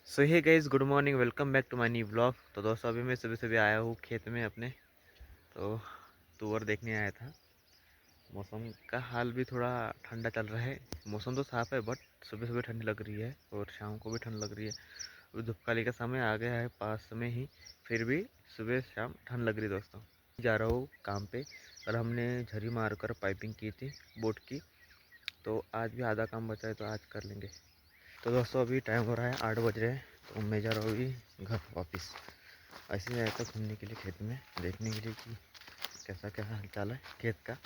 So hey guys, good morning, welcome back to my new vlog. तो दोस्तों अभी मैं सुबह सुबह आया हूँ खेत में अपने। तो तुअर देखने आया था। मौसम का हाल भी थोड़ा ठंडा चल रहा है। मौसम तो साफ़ है बट सुबह सुबह ठंडी लग रही है और शाम को भी ठंड लग रही है। अभी धूपकाली का समय आ गया है पास में ही, फिर भी सुबह शाम ठंड लग रही है दोस्तों। जा रहा हूँ काम पे। कल हमने झरी मार कर पाइपिंग की थी बोट की, तो आज भी आधा काम बचा है तो आज कर लेंगे। तो दोस्तों अभी टाइम हो रहा है 8 बज रहे हैं, तो मैं जा रहा हूँ अभी घर वापस। ऐसे ही आया था घूमने के लिए खेत में, देखने के लिए कि कैसा क्या हाल चाल है खेत का।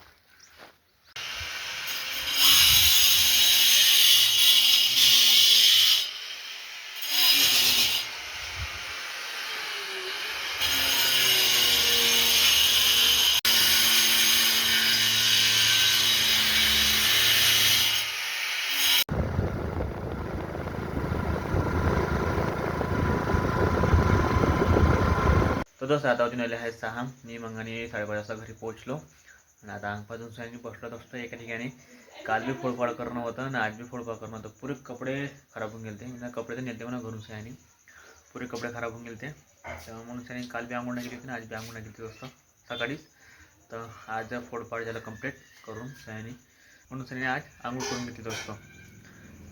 तो दोस्त आता होती आले आहेत 6. मी मग आणि 5:30 वाजता घरी पोहोचलो आणि आता अंगपाजून सगळ्यांनी बसलो असतो एका ठिकाणी. काल भी फोडफाड करणं होतं आणि आज भी फोडफाड करणं होतं. पुरे कपडे खराब होऊन गेले. मी कपडे तर नेते म्हणा घरून सगळ्यांनी, पुरे कपडे खराब होऊन गेले. तेव्हा म्हणून सगळ्यांनी काल बी आंघोळ नाही केली होती आणि आज बी आंघोळ नाही केली दोस्त सकाळीच. तर आज फोडफाड झालं कंप्लीट करून सगळ्यांनी, म्हणून सगळ्यांनी आज आंघोळ करून घेतली दोस्त.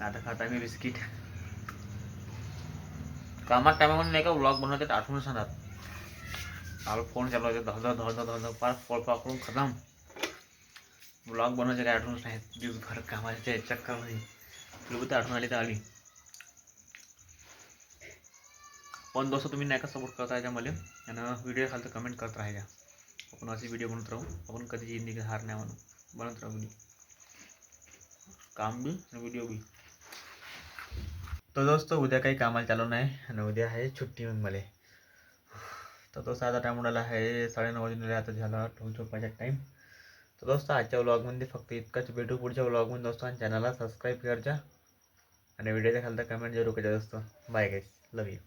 आता खाता मी बिस्किट. कामात टायमामध्ये नाही का व्लॉग बनवतात आठवण सांगतात. आपला फोन चालू होते धड पार फोड पाकडून खतम. ब्लॉग बनवायचे काय आठवणच नाही दिवसभर कामाच्या चक्करमध्ये. लोक तर आठवण आली तर आली. पण दोस्तों तुम्ही नाही का सपोर्ट करता याच्या मला आणि व्हिडिओ खाली तर कमेंट करत राहायचा. आपण असे व्हिडिओ बनत राहू. आपण कधी जिंदगी हार नाही म्हणून बनत राहू व्हिडिओ, काम बी आणि व्हिडिओ बी. तो दोस्तों उद्या काही कामाला चालू नाही आणि उद्या आहे सुट्टी मग मला. तर दोस्तों आता टाइम उडाला आहे 9:30 वाजून. आता झाला झोपायचा टाईम. तो दोस्तों आजच्या व्लॉगमध्ये फक्त इतकंच. भेटू पुढच्या व्लॉगमध्ये दोस्तों. आणि चॅनलला सबस्क्राईब करजा आणि व्हिडिओच्या खाली तर कमेंट जरूर करा दोस्तों. Bye guys, love you.